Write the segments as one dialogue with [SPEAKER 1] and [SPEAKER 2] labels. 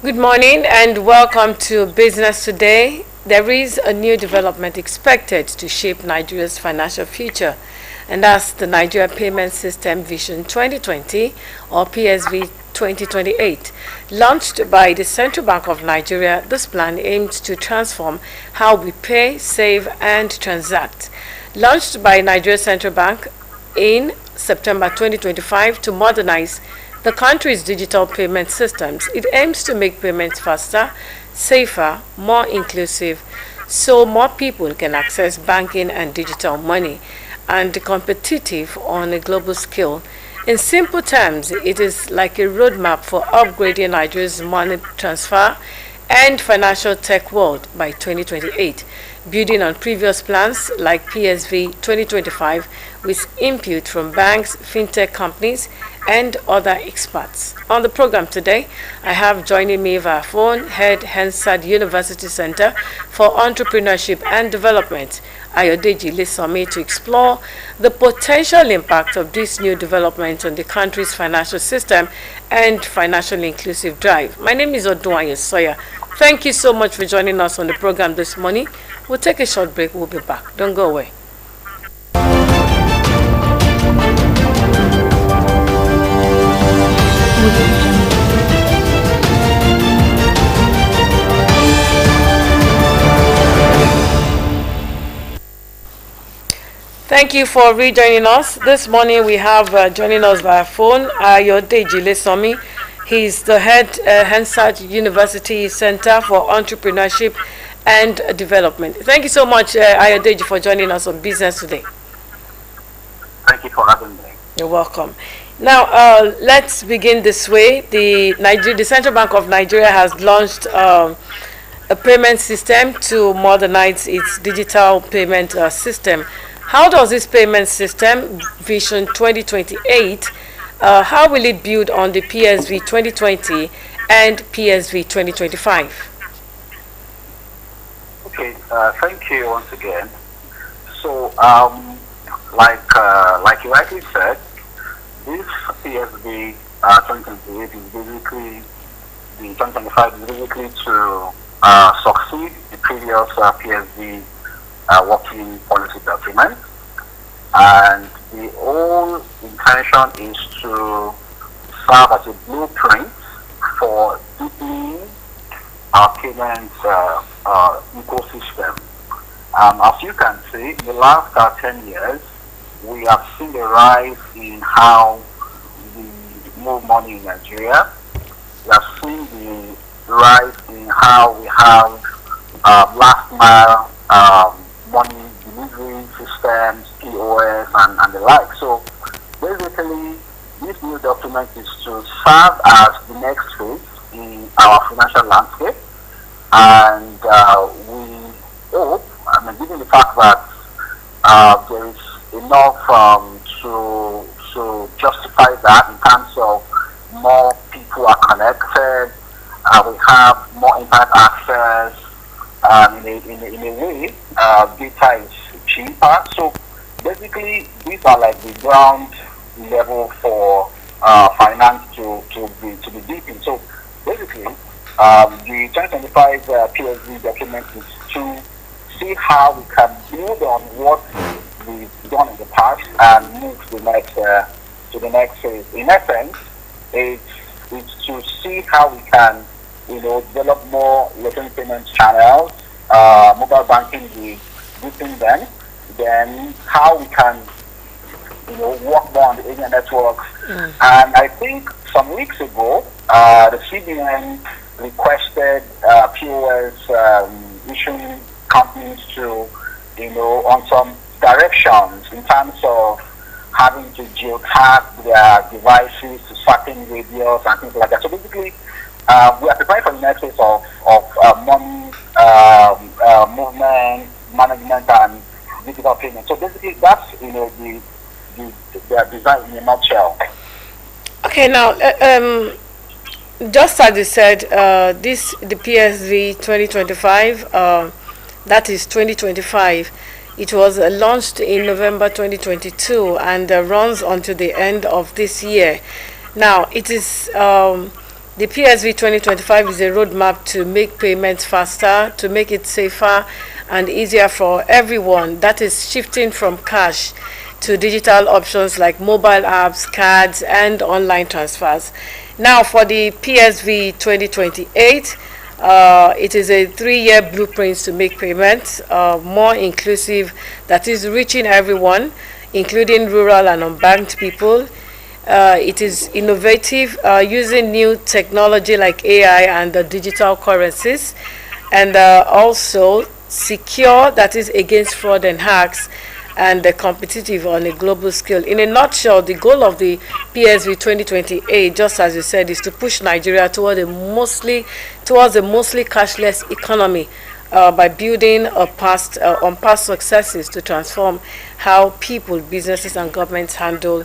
[SPEAKER 1] Good morning and welcome to Business Today. There is a new development expected to shape Nigeria's financial future, and that's the Nigeria Payment System Vision 2020 or PSV 2028. Launched by the Central Bank of Nigeria, this plan aims to transform how we pay, save, and transact. Launched by Nigeria Central Bank in September 2025 to modernize the country's digital payment systems, it aims to make payments faster, safer, more inclusive, so more people can access banking and digital money, and competitive on a global scale. In simple terms, it is like a roadmap for upgrading Nigeria's money transfer and financial tech world by 2028, building on previous plans like PSV 2025 with input from banks, fintech companies, and other experts. On the program today, I have joining me via phone head Hansard University Center for Entrepreneurship and Development, Ayodeji Lesomi, to explore the potential impact of this new development on the country's financial system and financially inclusive drive. My name is Odunayo Soya. Thank you so much for joining us on the program this morning. We'll take a short break. We'll be back. Don't go away. Thank you for rejoining us. This morning we have joining us via phone Ayodeji Lesomi. He's the head Hansard University Center for Entrepreneurship and Development. Thank you so much, Ayodeji, for joining us on Business Today.
[SPEAKER 2] Thank you for having me.
[SPEAKER 1] You're welcome. Now, let's begin this way. The Central Bank of Nigeria has launched a payment system to modernize its digital payment system. How does this payment system, Vision 2028, how will it build on the PSV 2020 and PSV 2025?
[SPEAKER 2] Okay, thank you once again. So, like you rightly said, this PSV 2028 is basically the 2025 is basically to succeed the previous PSV working policy document, and the whole intention is to serve as a blueprint for deepening our payments ecosystem. As you can see, in the last 10 years, we have seen a rise in how we move money in Nigeria. We have seen the rise in how we have last mile money delivery systems, POS, and the like. So basically, this new document is to serve as the next phase in our financial landscape, and we hope, given the fact that there is enough to justify that in terms of more people are connected, we have more internet access. In a way, data is cheaper. So basically, these are like the ground level for finance to be deepened. So basically, the 2025 PSV document is to see how we can build on what we've done in the past and move to the next phase. In essence, it's to see how we can develop more electronic payment channels, mobile banking, we deepen them, then how we can, work more on the area networks. And I think some weeks ago, the CBN requested POS issuing companies to, on some directions in terms of having to geotag their devices to certain radios and things like that. So basically, we are preparing for the next phase of money movement, management, and digital payment. So basically, that's the design in a nutshell.
[SPEAKER 1] Okay, now just as you said, the PSV 2025, that is 2025. It was launched in November 2022 and runs until the end of this year. Now, it is The PSV 2025 is a roadmap to make payments faster, to make it safer and easier for everyone. That is shifting from cash to digital options like mobile apps, cards, and online transfers. Now, for the PSV 2028, it is a 3-year blueprint to make payments more inclusive, that is reaching everyone, including rural and unbanked people. It is innovative, using new technology like AI and the digital currencies, and also secure, that is against fraud and hacks, and competitive on a global scale. In a nutshell, the goal of the PSV 2028, just as you said, is to push Nigeria towards a mostly cashless economy, by building on past successes to transform how people, businesses, and governments handle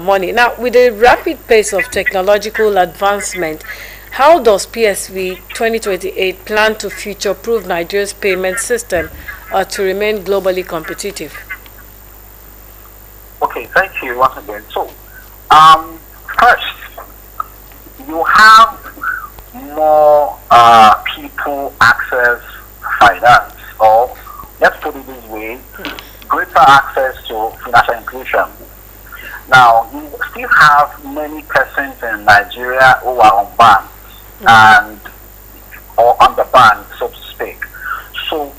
[SPEAKER 1] money. Now, with the rapid pace of technological advancement, how does PSV 2028 plan to future-proof Nigeria's payment system to remain globally competitive?
[SPEAKER 2] Okay, thank you once again. So, first, you have more people access finance, or let's put it this way, greater access to financial inclusion. Now, you still have many persons in Nigeria who are unbanked and or underbanked, so to speak. So,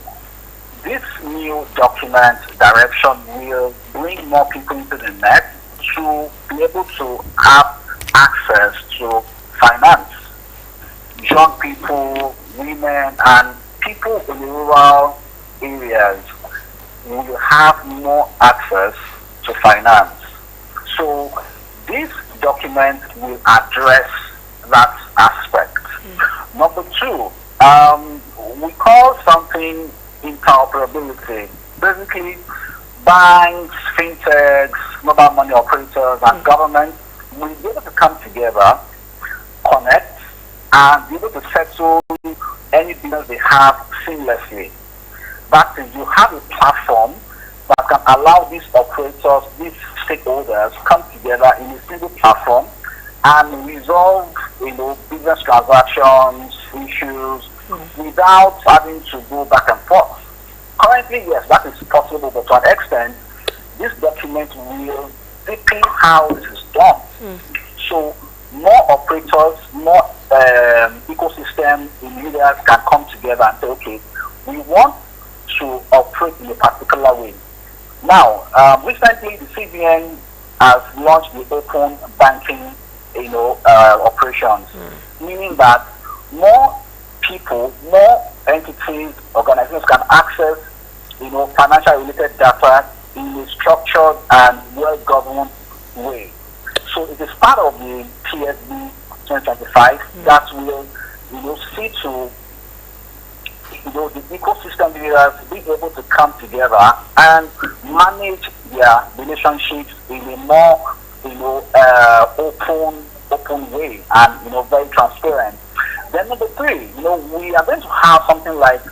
[SPEAKER 2] this new document direction will bring more people into the net to be able to have access to finance. Young people, women, and people in the rural areas will have more access to finance. So this document will address that aspect. Number two, we call something interoperability. Basically, banks, fintechs, mobile money operators, and government will be able to come together, connect, and be able to settle any business they have seamlessly. That is, you have a platform that can allow these operators, these stakeholders, come together in a single platform and resolve, business transactions, issues, without having to go back and forth. Currently, yes, that is possible, but to an extent, this document will deepen how this is done. So more operators, more ecosystem leaders can come together and say, okay, we want to operate in a particular way. Now, recently the CBN has launched the open banking, operations, meaning that more people, more entities, organizations can access, financial related data in a structured and well-governed way. So it is part of the PSB 2025 that will, see to, the ecosystem leaders be able to come together and manage their relationships in a more, open way and, very transparent. Then number three, we are going to have something like,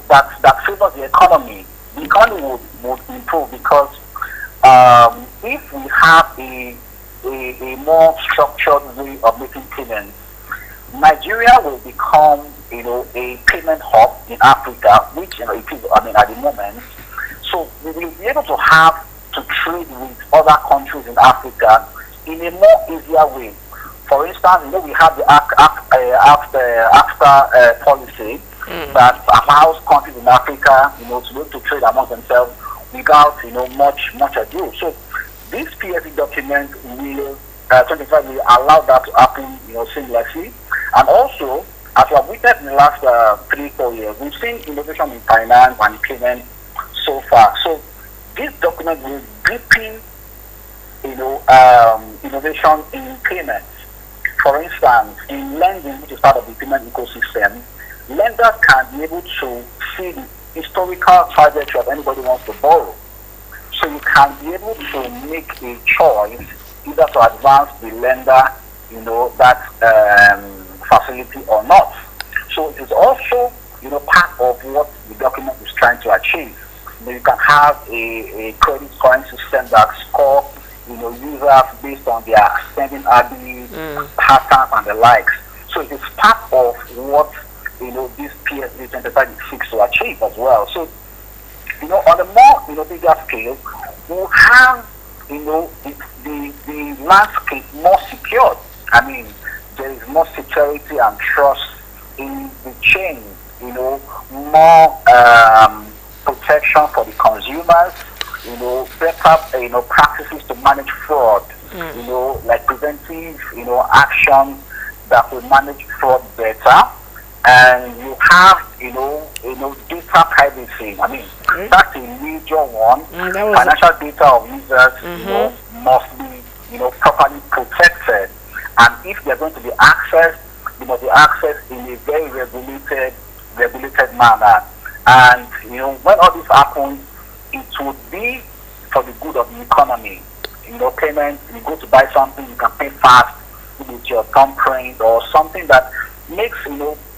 [SPEAKER 2] that favors the economy. The economy would improve because if we have a more structured way of making payments, Nigeria will become, a payment hub in Africa, which, it is, at the moment. So we will be able to have to trade with other countries in Africa in a more easier way. For instance, we have the AFTA policy that allows countries in Africa, to be able to trade among themselves without, much ado. So this PSE document will, 25 will allow that to happen, seamlessly. And also, as we have witnessed in the last 3-4 years, we've seen innovation in finance and payment so far. So this document will deepen, innovation in payments. For instance, in lending, which is part of the payment ecosystem, lenders can be able to see the historical trajectory of anybody who wants to borrow. So you can be able to make a choice either to advance the lender, that facility or not. So it is also, part of what the document is trying to achieve. You can have a credit scoring system that score, users based on their spending habits, patterns, and the likes. So it is part of what this PSD 25 seeks to achieve as well. So on a more bigger scale, we'll have the landscape more secured. I mean, there is more security and trust in the chain. More protection for the consumers. Better practices to manage fraud. Like preventive actions that will manage fraud better. And you have, data privacy. I mean, that's a major one. Financial data of users, must be, properly protected. And if they're going to be accessed, they must be accessed in a very regulated manner. And, when all this happens, it would be for the good of the economy. Payments, you go to buy something, you can pay fast with your thumbprint or something that makes,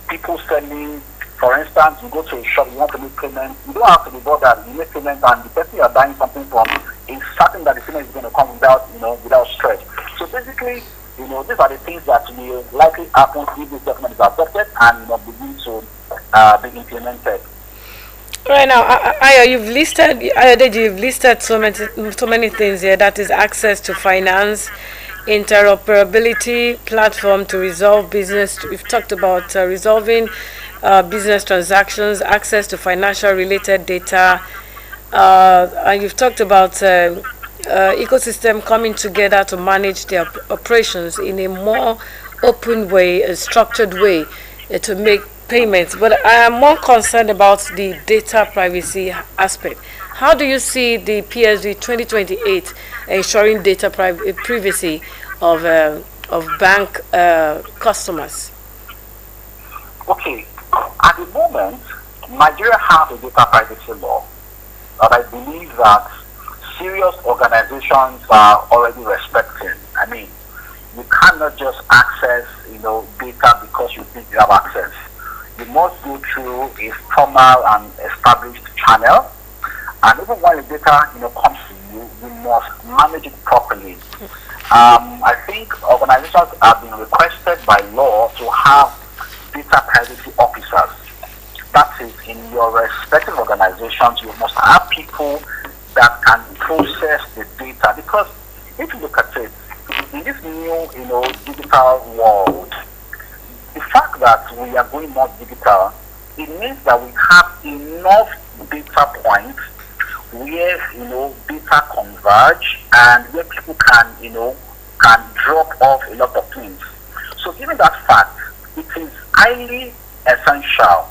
[SPEAKER 2] people selling. For instance, you go to a shop, you want to make payment, you don't have to be bothered. You make payment, and the person you are buying something from is certain that the payment is going to come without stress. So basically, these are the things that will likely happen if this document is adopted and begin to be implemented.
[SPEAKER 1] Right now, you've listed so many things here. That is access to finance, interoperability platform to resolve business. We've talked about resolving business transactions, access to financial related data, and you've talked about ecosystem coming together to manage their operations in a more open way, a structured way to make payments. But I am more concerned about the data privacy aspect. How do you see the PSD 2028 ensuring data privacy of bank customers?
[SPEAKER 2] Okay, at the moment, Nigeria has a data privacy law, but I believe that serious organizations are already respecting. I mean, you cannot just access, data because you think you have access. You must go through a formal and established channel, and even when the data, comes to you, you must manage it properly. I think organizations have been requested by law to have data privacy officers. That is, in your respective organizations, you must have people that can process the data. Because if you look at it, in this new, digital world, the fact that we are going more digital, it means that we have enough data points where, data converge and where people can drop off a lot of things. So given that fact, it is highly essential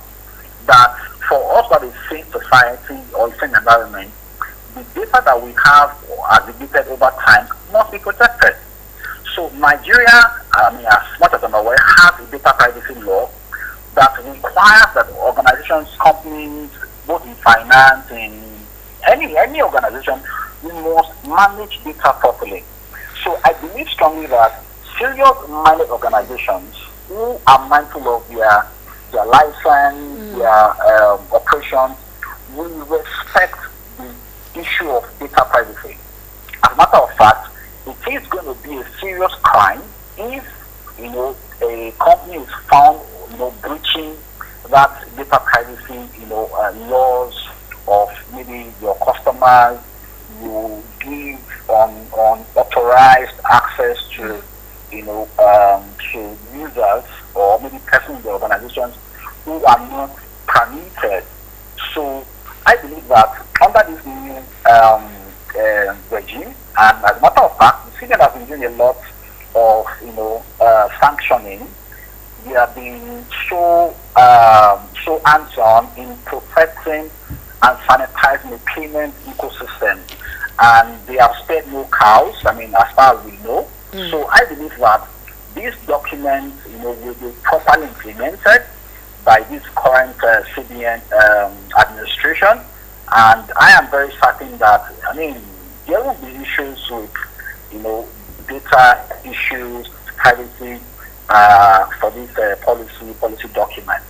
[SPEAKER 2] that for us that is sane society or sane environment, the data that we have aggregated over time must be protected. So Nigeria, as much as I'm aware, has a data privacy law that requires that organizations, companies, both in finance, in any organization, we must manage data properly. So I believe strongly that serious-minded organizations who are mindful of their license, their operations, will respect the issue of data privacy. As a matter of fact, it is going to be a serious crime if a company is found breaching that data privacy laws of maybe your customers. You give unauthorized access to to users or maybe persons in the organizations who are not permitted. So I believe that under this new regime, and as a matter of fact, the CBN has been doing a lot of sanctioning. We have been so hands-on in protecting and sanitizing the payment ecosystem, and they have spared no cows. As far as we know. So I believe that this document, will be properly implemented by this current CBN administration, and I am very certain that there will be issues with data issues, privacy for this policy document.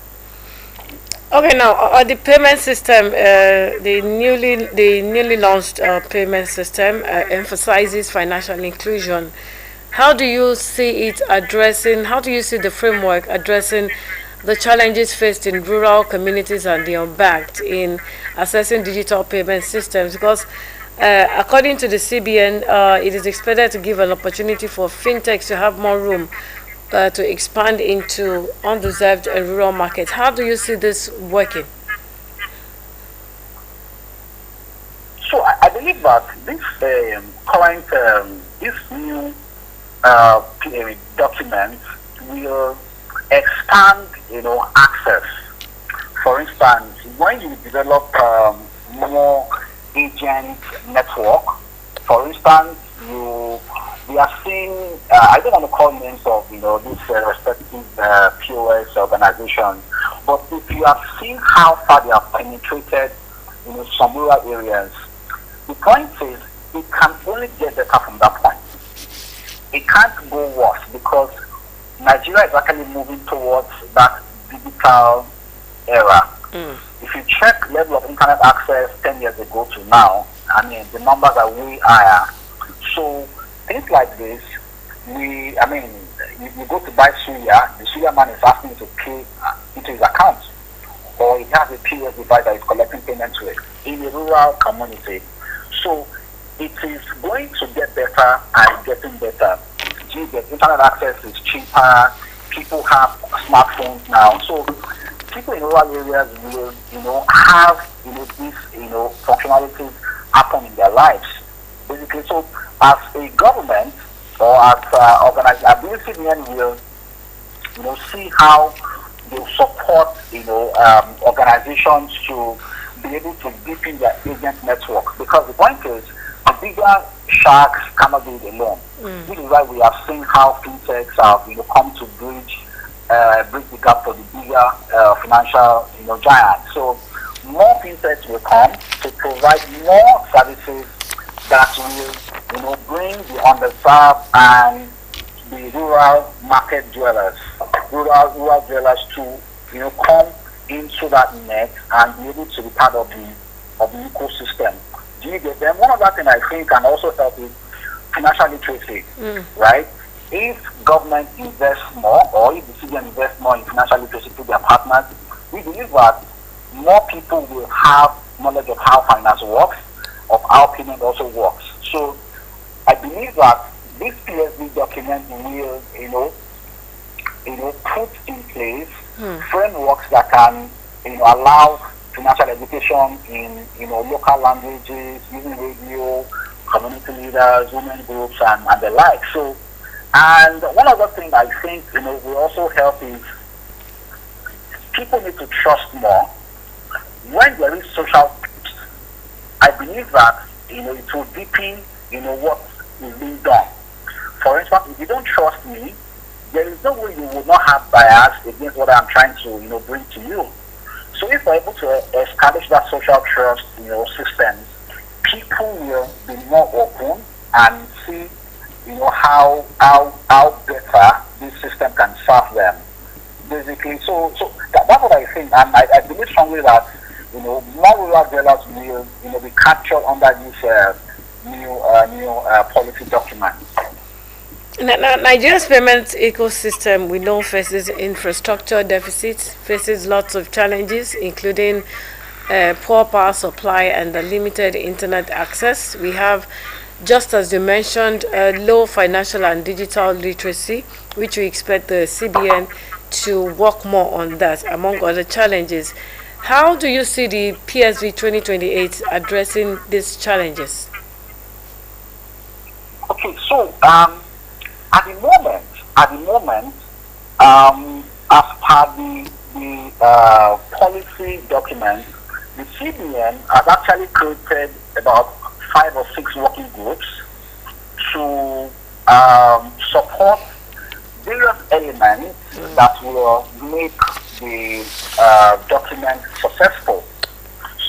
[SPEAKER 1] Okay, now the payment system, the newly launched payment system emphasizes financial inclusion. How do you see it addressing? How do you see the framework addressing the challenges faced in rural communities and the unbanked in accessing digital payment systems? Because according to the CBN, it is expected to give an opportunity for fintechs to have more room to expand into undeserved and rural markets. How do you see this working?
[SPEAKER 2] So I believe that this current, this new document will expand, access. For instance, when you develop more agent network, for instance, we are seeing, I don't want to call names of, these respective POS organizations, but if you have seen how far they have penetrated, some rural areas, the point is it can only get better from that point. It can't go worse because Nigeria is actually moving towards that digital era. If you check level of internet access 10 years ago to now, I mean, the numbers are way higher. So things like this, you go to buy suya, the suya man is asking you to pay into his account, or he has a POS device that is collecting payment to it in a rural community. So it is going to get better and getting better. The internet access is cheaper. People have smartphones now, so people in rural areas will, have, these, functionalities happen in their lives. Basically, so as a government or as organization, I believe CBN will, see how they support, organizations to be able to deepen their agent network. Because the point is, the bigger sharks cannot do it alone. This is why we have seen how fintechs have, come to bridge the gap for the bigger financial, giants. So more fintechs will come to provide more services that will, bring the underserved and the rural market dwellers, rural dwellers to, come into that net and be able to be part of the ecosystem. Do you get them? One other thing I think can also help is financial literacy, right? If government invests more, or if the city invests more in financial literacy to their partners, we believe that more people will have knowledge of how finance works, of how payment also works. So I believe that this PSB document will, put in place frameworks that can, allow financial education in, local languages, using radio, community leaders, women groups, and the like. So, and one other thing I think, will also help is people need to trust more. When there is social peace, I believe that, it will deepen, what is being done. For instance, if you don't trust me, there is no way you will not have bias against what I'm trying to, bring to you. So if we're able to establish that social trust, systems, people will be more open and see, how better this system can serve them. Basically, so that's what I think, and I believe strongly that, more rural dwellers will, be captured under this new policy document.
[SPEAKER 1] Nigeria's payment ecosystem, we know, faces infrastructure deficits, faces lots of challenges, including poor power supply and the limited internet access. We have, just as you mentioned, low financial and digital literacy, which we expect the CBN to work more on that, among other challenges. How do you see the PSV 2028 addressing these challenges?
[SPEAKER 2] Okay, so at the moment, as per the policy document, the CBN has actually created about 5 or 6 working groups to support various elements that will make the document successful.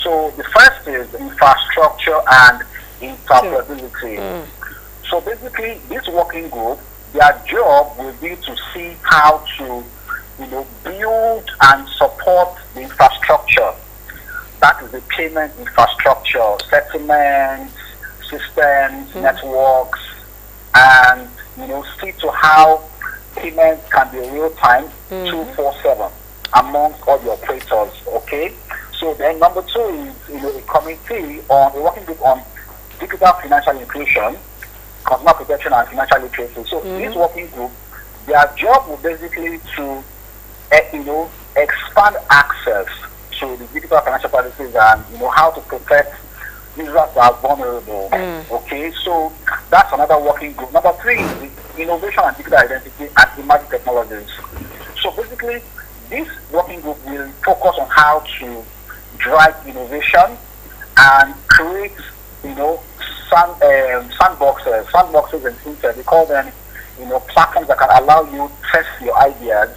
[SPEAKER 2] So the first is infrastructure and interoperability. So basically, this working group, their job will be to see how to, build and support the infrastructure. That is the payment infrastructure, settlements, systems, networks, and see to how payment can be real time, 247 amongst all the operators. Okay. So then number 2 is a committee on a working group on digital financial inclusion, consumer protection, and financial literacy. So this working group, their job will basically to expand access to the digital financial policies and how to protect users that are vulnerable. Okay, so that's another working group. Number 3 is innovation and digital identity and emerging technologies. So basically, this working group will focus on how to drive innovation and create sandboxes and things that we call them platforms that can allow you to test your ideas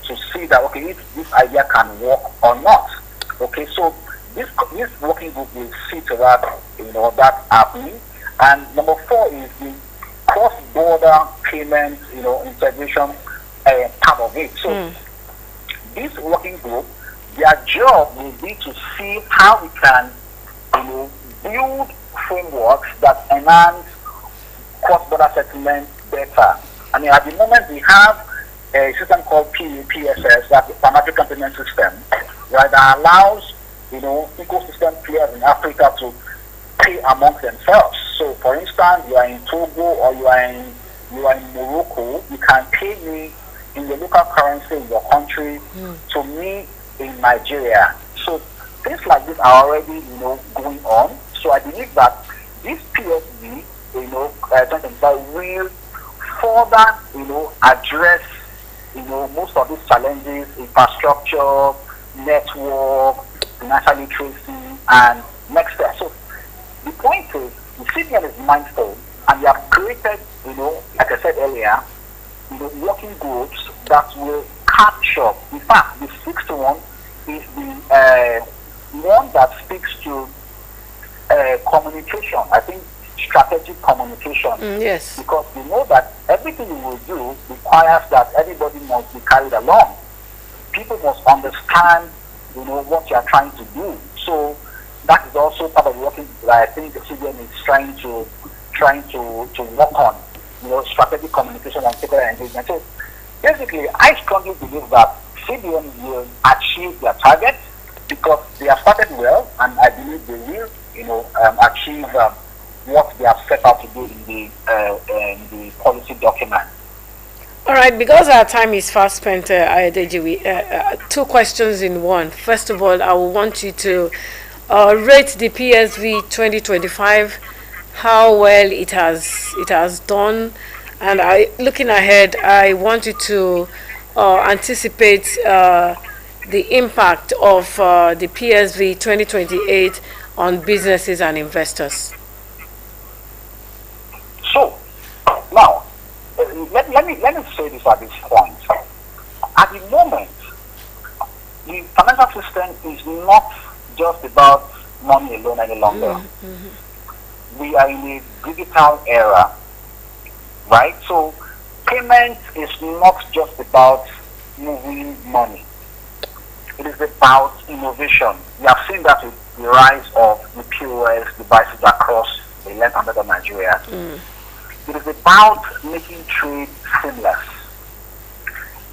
[SPEAKER 2] to see that if this idea can work or not. Okay, so this working group will see to that that happening. And number 4 is the cross-border payment integration part of it. So this working group, their job will be to see how we can build frameworks that enhance cross-border settlement better. I mean, at the moment we have a system called PSS, that's the Pan African Payment System, right, that allows ecosystem players in Africa to pay amongst themselves. So, for instance, you are in Togo or you are in Morocco, you can pay me in the local currency in your country to me in Nigeria. So things like this are already going on. So I believe that this PSB will further address most of these challenges: infrastructure, network, financial literacy, and next step. So the point is, the CBN is mindful, and they have created like I said earlier, working groups that will capture. In fact, the 6th one is the one that speaks to communication. I think strategic communication.
[SPEAKER 1] Yes.
[SPEAKER 2] Because we know that everything we will do requires that everybody must be carried along. People must understand, what you are trying to do. So that is also part of working that I think the CBN is trying to work on. Strategic communication and stakeholder engagement. So basically, I strongly believe that CBN will achieve their target because they have started well, and I believe they will, achieve what they have set out to do in the policy document.
[SPEAKER 1] All right, because our time is fast spent, Adeji, 2 questions in one. First of all, I will want you to rate the PSV 2025, how well it has done, and looking ahead, I want you to anticipate the impact of the PSV 2028 on businesses and investors.
[SPEAKER 2] So now, let me say this at this point. At the moment, the financial system is not just about money alone any longer. We are in a digital era, right? So payment is not just about moving money. It is about innovation. We have seen that with the rise of the POS devices across the length and breadth of Nigeria. It is about making trade seamless.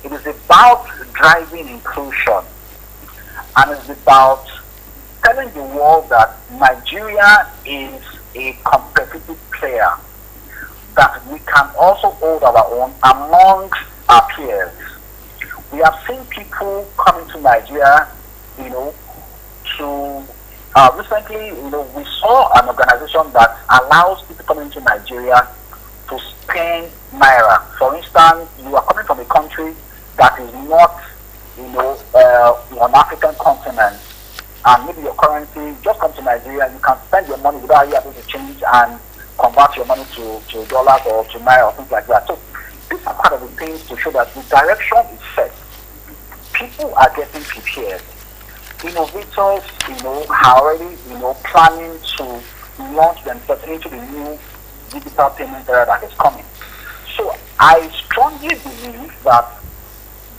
[SPEAKER 2] It is about driving inclusion. And it's about telling the world that Nigeria is a competitive player, that we can also hold our own amongst our peers. We have seen people coming to Nigeria, to recently, we saw an organization that allows people coming to Nigeria to spend naira. For instance, you are coming from a country that is not, an African continent, and maybe your currency, just come to Nigeria, you can spend your money without you having to change and convert your money to dollars or to naira or things like that. So these are part of the things to show that the direction is set. People are getting prepared. Innovators, are already, planning to launch themselves into the new digital payment era that is coming. So I strongly believe that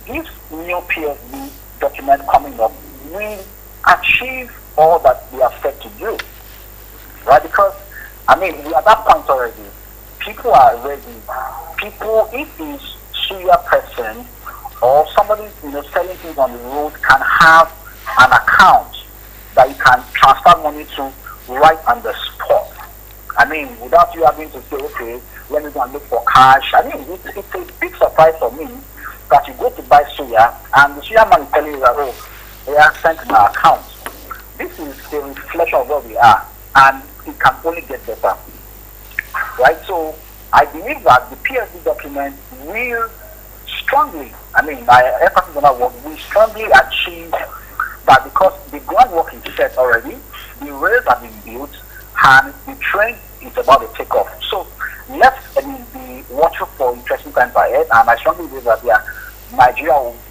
[SPEAKER 2] this new PSB document coming up will achieve all that we are set to do, right? Because, I mean, we are at that point already. People are ready. People, if this suya person or somebody, selling things on the road can have an account that you can transfer money to right on the spot. I mean, without you having to say, okay, let me go and look for cash. I mean, it's a big surprise for me that you go to buy suya and the suya man is telling you that, oh, they are sent to my account. This is a reflection of where we are, and it can only get better, right? So I believe that the PSD document will strongly, my emphasis on that word, will strongly achieve that, because the groundwork is set already, the rails have been built, and the train is about to take off. So let's be watchful for interesting times ahead, and I strongly believe that Nigeria will